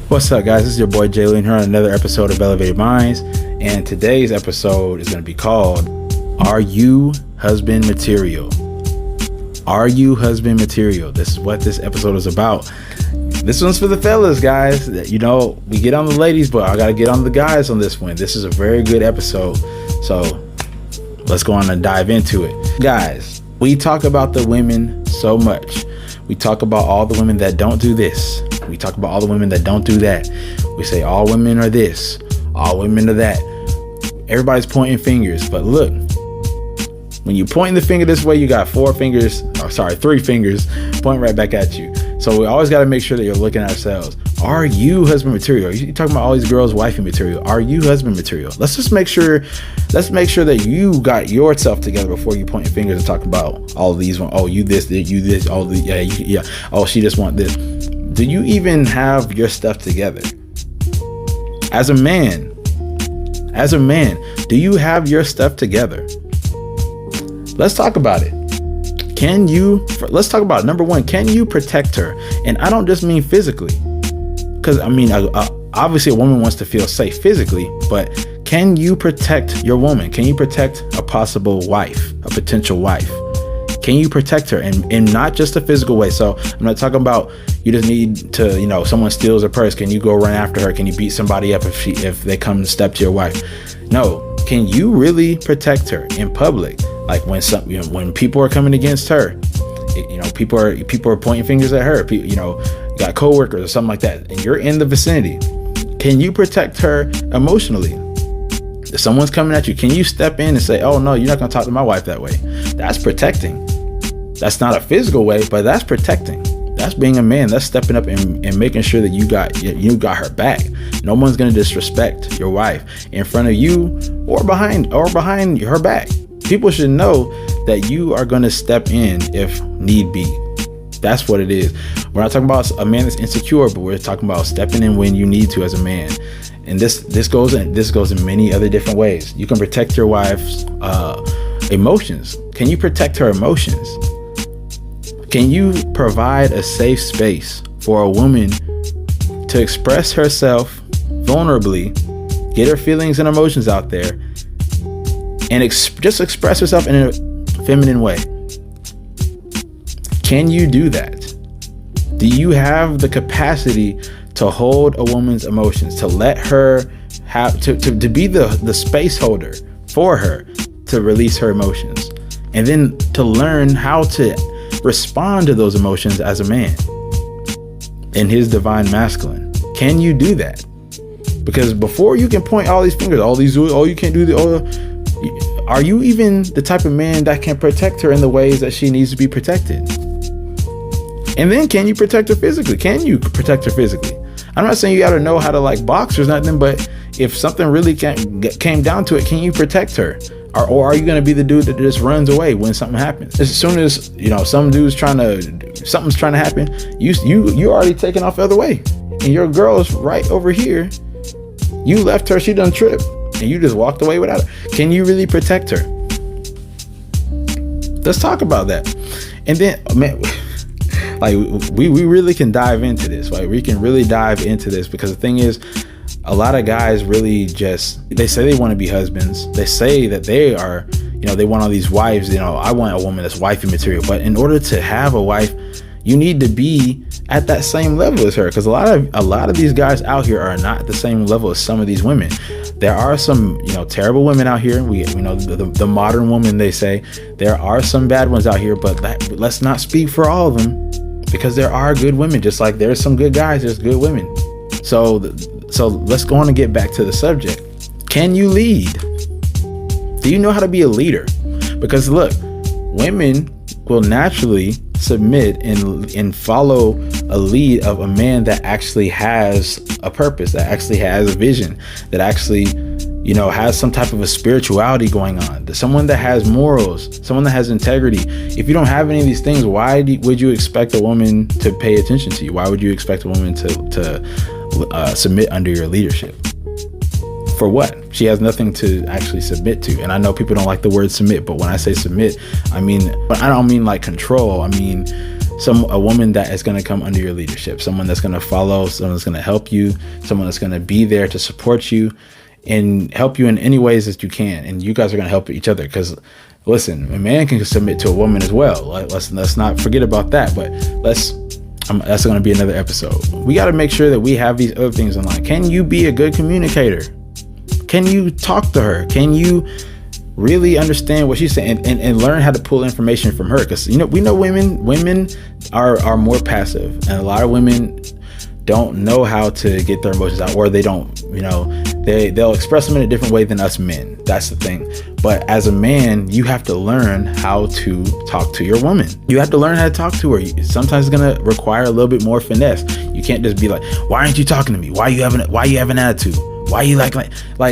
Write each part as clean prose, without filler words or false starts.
What's up, guys? This is your boy Jalen here on another episode of Elevated Minds, and today's episode is going to be called Are You Husband Material? Are you husband material? This is what this episode is about. This one's for the fellas, guys. You know, we get on the ladies, but I got to get on the guys on this one. This is a very good episode, so let's go on and dive into it. Guys, we talk about the women so much. We talk about all the women that don't do this. We talk about all the women that don't do that. We say all women are this, all women are that. Everybody's pointing fingers, but look, when you point the finger this way, you got three fingers pointing right back at you. So we always got to make sure that you're looking at ourselves. Are you husband material? You're talking about all these girls wifey material. Are you husband material? Let's make sure that you got yourself together before you pointing fingers and talking about all of these. Oh, you this, you this, all the yeah. Oh, she just want this. Do you even have your stuff together? As a man, do you have your stuff together? Let's talk about it. Let's talk about it. Number one, can you protect her? And I don't just mean physically, because I mean, obviously a woman wants to feel safe physically, but can you protect your woman? Can you protect a possible wife, a potential wife? Can you protect her in not just a physical way? So I'm not talking about you just need to, someone steals her purse. Can you go run after her? Can you beat somebody up if they come and step to your wife? No. Can you really protect her in public? Like when people are coming against her, people are pointing fingers at her. Got coworkers or something like that, and you're in the vicinity. Can you protect her emotionally? If someone's coming at you, can you step in and say, "Oh no, you're not going to talk to my wife that way"? That's protecting. That's not a physical way, but that's protecting. That's being a man. That's stepping up and making sure that you got her back. No one's going to disrespect your wife in front of you or behind her back. People should know that you are going to step in if need be. That's what it is. We're not talking about a man that's insecure, but we're talking about stepping in when you need to as a man. And this goes in many other different ways. You can protect your wife's emotions. Can you protect her emotions? Can you provide a safe space for a woman to express herself vulnerably, get her feelings and emotions out there, and just express herself in a feminine way? Can you do that? Do you have the capacity to hold a woman's emotions, to let her have to be the space holder for her to release her emotions, and then to learn how to respond to those emotions as a man in his divine masculine? Can you do that? Because before you can point all these fingers, you can't do are you even the type of man that can protect her in the ways that she needs to be protected? And then can you protect her physically? Can you protect her physically? I'm not saying you got to know how to like box or nothing, but if something really came down to it, can you protect her? Or are you going to be the dude that just runs away when something happens? As soon as, something's trying to happen, you already taken off the other way. And your girl's right over here. You left her, she done tripped, and you just walked away without her. Can you really protect her? Let's talk about that. And then, man, like we really can dive into this. Like we can really dive into this, because the thing is, a lot of guys really they say they want to be husbands. They say that they are, they want all these wives. I want a woman that's wifey material. But in order to have a wife, you need to be at that same level as her. Because a lot of these guys out here are not at the same level as some of these women. There are some, terrible women out here. We know the modern woman, they say. There are some bad ones out here, but let's not speak for all of them, because there are good women. Just like there's some good guys, there's good women. So let's go on and get back to the subject. Can you lead? Do you know how to be a leader? Because look, women will naturally submit and follow a lead of a man that actually has a purpose, that actually has a vision, that actually, has some type of a spirituality going on. Someone that has morals, someone that has integrity. If you don't have any of these things, why would you expect a woman to pay attention to you? Why would you expect a woman to submit under your leadership? For what? She has nothing to actually submit to. And I know people don't like the word submit, but when I say submit, I don't mean like control. I mean a woman that is going to come under your leadership, someone that's going to follow, someone that's going to help you, someone that's going to be there to support you and help you in any ways that you can. And you guys are going to help each other, because listen, a man can submit to a woman as well. Let's not forget about that. But that's going to be another episode. We got to make sure that we have these other things in line. Can you be a good communicator? Can you talk to her? Can you really understand what she's saying and learn how to pull information from her? Because we know women are more passive, and a lot of women don't know how to get their emotions out, or they don't, they'll express them in a different way than us men. That's the thing. But as a man, you have to learn how to talk to your woman. You have to learn how to talk to her. Sometimes it's gonna require a little bit more finesse. You can't just be like, why aren't you talking to me? Why you have an attitude? Why you like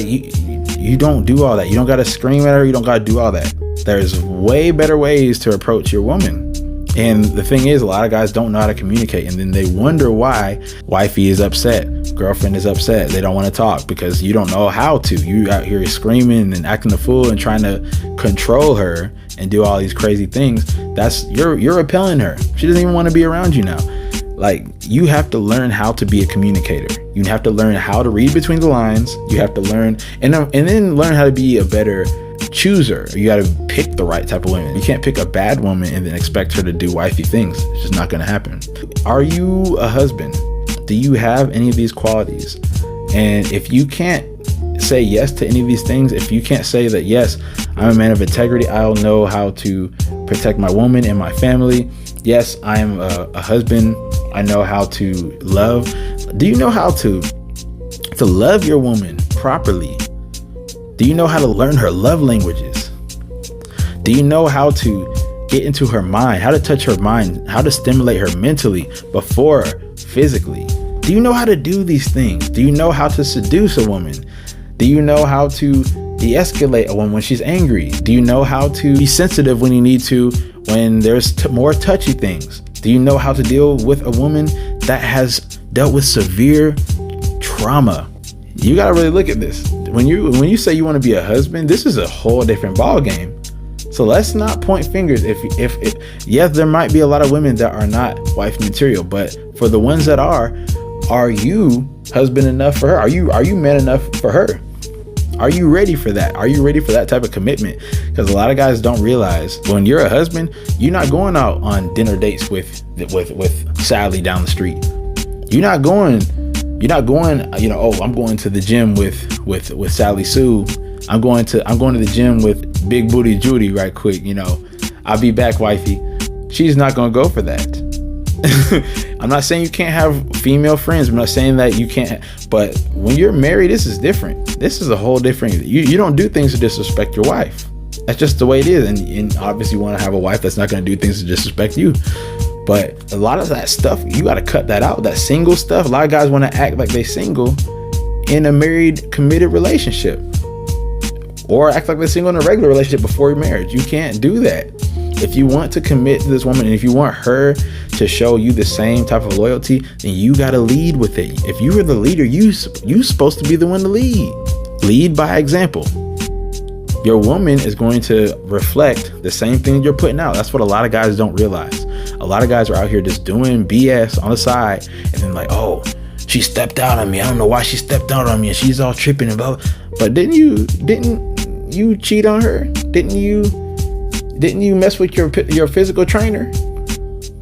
you don't do all that. You don't got to scream at her. You don't got to do all that. There's way better ways to approach your woman. And the thing is, a lot of guys don't know how to communicate, and then they wonder why wifey is upset, girlfriend is upset. They don't want to talk because you don't know how to. You out here screaming and acting a fool and trying to control her and do all these crazy things. You're repelling her. She doesn't even want to be around you now. Like, you have to learn how to be a communicator. You have to learn how to read between the lines. You have to learn and then learn how to be a better chooser. You got to pick the right type of women. You can't pick a bad woman and then expect her to do wifey things. It's just not going to happen. Are you a husband? Do you have any of these qualities? And if you can't say yes to any of these things, if you can't say that, yes, I'm a man of integrity, I'll know how to protect my woman and my family. Yes, I am a husband. I know how to love. Do you know how to love your woman properly? Do you know how to learn her love languages? Do you know how to get into her mind, how to touch her mind, how to stimulate her mentally before physically? Do you know how to do these things? Do you know how to seduce a woman? Do you know how to de-escalate a woman when she's angry? Do you know how to be sensitive when you need to, when there's more touchy things? Do you know how to deal with a woman that has dealt with severe trauma? You got to really look at this. When you say you want to be a husband, this is a whole different ball game. So let's not point fingers. If yes, there might be a lot of women that are not wife material, but for the ones that are you husband enough for her? Are you man enough for her? Are you ready for that? Are you ready for that type of commitment? Because a lot of guys don't realize when you're a husband, you're not going out on dinner dates with Sally down the street. You're not going, I'm going to the gym with Sally Sue. I'm going to the gym with Big Booty Judy right quick. I'll be back, wifey. She's not going to go for that. I'm not saying you can't have female friends. I'm not saying that you can't, but when you're married, this is different. This is a whole different, you don't do things to disrespect your wife. That's just the way it is. And obviously you want to have a wife that's not going to do things to disrespect you. But a lot of that stuff, you got to cut that out. That single stuff. A lot of guys want to act like they single in a married, committed relationship, or act like they're single in a regular relationship before your marriage. You can't do that. If you want to commit to this woman, and if you want her to show you the same type of loyalty, then you got to lead with it. If you are the leader, you supposed to be the one to lead. Lead by example. Your woman is going to reflect the same thing you're putting out. That's what a lot of guys don't realize. A lot of guys are out here just doing BS on the side, and then like, oh, she stepped out on me. I don't know why she stepped out on me, and she's all tripping and blah. But didn't you cheat on her? Didn't you mess with your physical trainer?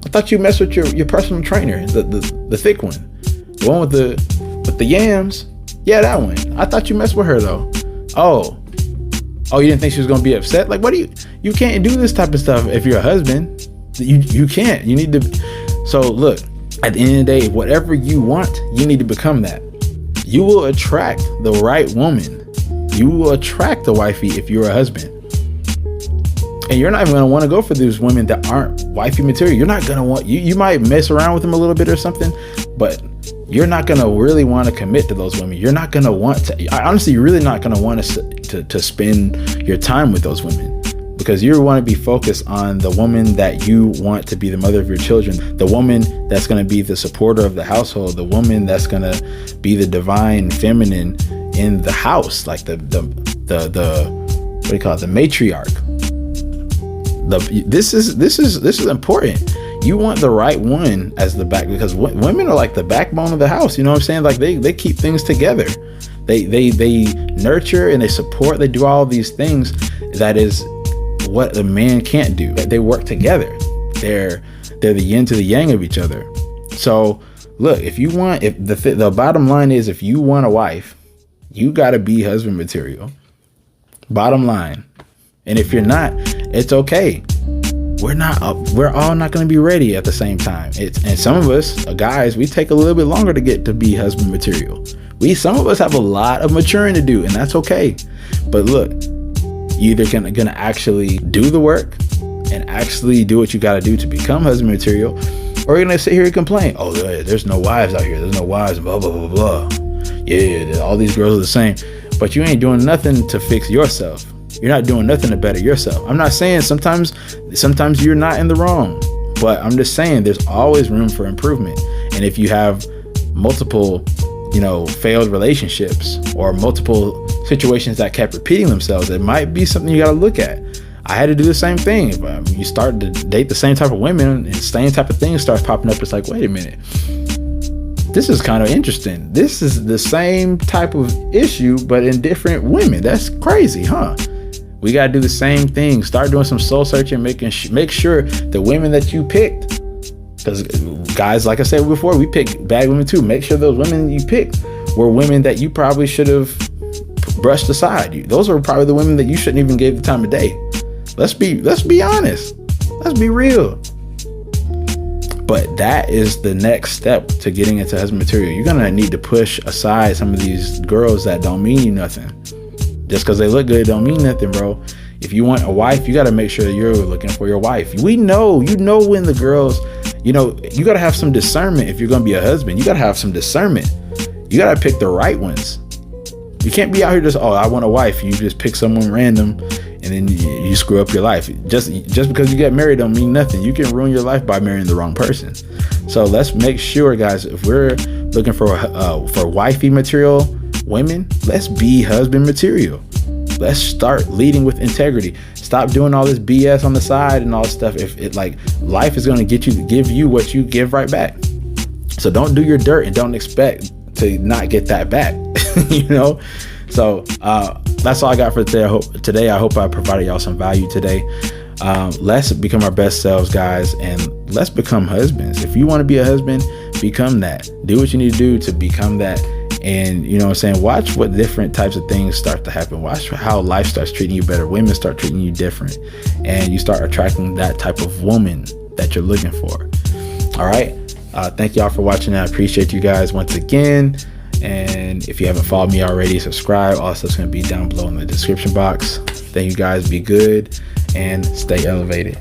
I thought you messed with your personal trainer, the thick one, the one with the yams. Yeah, that one. I thought you messed with her though. Oh, you didn't think she was gonna be upset? Like, what you can't do this type of stuff if you're a husband. You can't. You need to. So look, at the end of the day, whatever you want, you need to become that. You will attract the right woman. You will attract the wifey if you're a husband. And you're not even going to want to go for these women that aren't wifey material. You're not going to want, you might mess around with them a little bit or something, but you're not going to really want to commit to those women. You're not going to want to, honestly, you're really not going to want to spend your time with those women, because you want to be focused on the woman that you want to be the mother of your children, the woman that's going to be the supporter of the household, the woman that's going to be the divine feminine in the house, like the what do you call it, the matriarch. This is important. You want the right one as the back, because women are like the backbone of the house. You know what I'm saying? Like they keep things together. They nurture and they support. They do all these things. That is what a man can't do. They work together. They're the yin to the yang of each other. So look, if the bottom line is, if you want a wife, you got to be husband material. Bottom line. And if you're not, it's okay. We're all not going to be ready at the same time. And some of us guys, we take a little bit longer to get to be husband material. Some of us have a lot of maturing to do, and that's okay. But look, you either gonna actually do the work and actually do what you got to do to become husband material, or you're gonna sit here and complain, oh, there's no wives out here, there's no wives, blah blah blah blah. Yeah, all these girls are the same, but you ain't doing nothing to fix yourself. You're not doing nothing to better yourself. I'm not saying sometimes you're not in the wrong, but I'm just saying there's always room for improvement. And if you have multiple, failed relationships or multiple situations that kept repeating themselves, it might be something you got to look at. I had to do the same thing. If you start to date the same type of women and same type of things starts popping up, it's like, wait a minute, this is kind of interesting. This is the same type of issue, but in different women. That's crazy, huh? We got to do the same thing. Start doing some soul searching, make sure the women that you picked, because guys, like I said before, we pick bad women too. Make sure those women you picked were women that you probably should have brushed aside. Those are probably the women that you shouldn't even give the time of day. Let's be honest. Let's be real. But that is the next step to getting into husband material. You're going to need to push aside some of these girls that don't mean you nothing. Just because they look good don't mean nothing, bro. If you want a wife, you got to make sure that you're looking for your wife. We know, when the girls, you got to have some discernment. If you're going to be a husband, you got to have some discernment. You got to pick the right ones. You can't be out here just, I want a wife. You just pick someone random and then you screw up your life. Just because you get married don't mean nothing. You can ruin your life by marrying the wrong person. So let's make sure, guys, if we're looking for wifey material women, let's be husband material. Let's start leading with integrity. Stop doing all this BS on the side and all this stuff. If it, like, life is going to give you what you give right back. So don't do your dirt and don't expect to not get that back. So that's all I got for today. I hope I provided y'all some value today. Let's become our best selves, guys, and let's become husbands. If you want to be a husband, become that. Do what you need to do to become that. And watch what different types of things start to happen. Watch how life starts treating you better. Women start treating you different, and you start attracting that type of woman that you're looking for. All right. Thank y'all for watching. I appreciate you guys once again. And if you haven't followed me already, subscribe. All stuff's going to be down below in the description box. Thank you guys. Be good and stay elevated.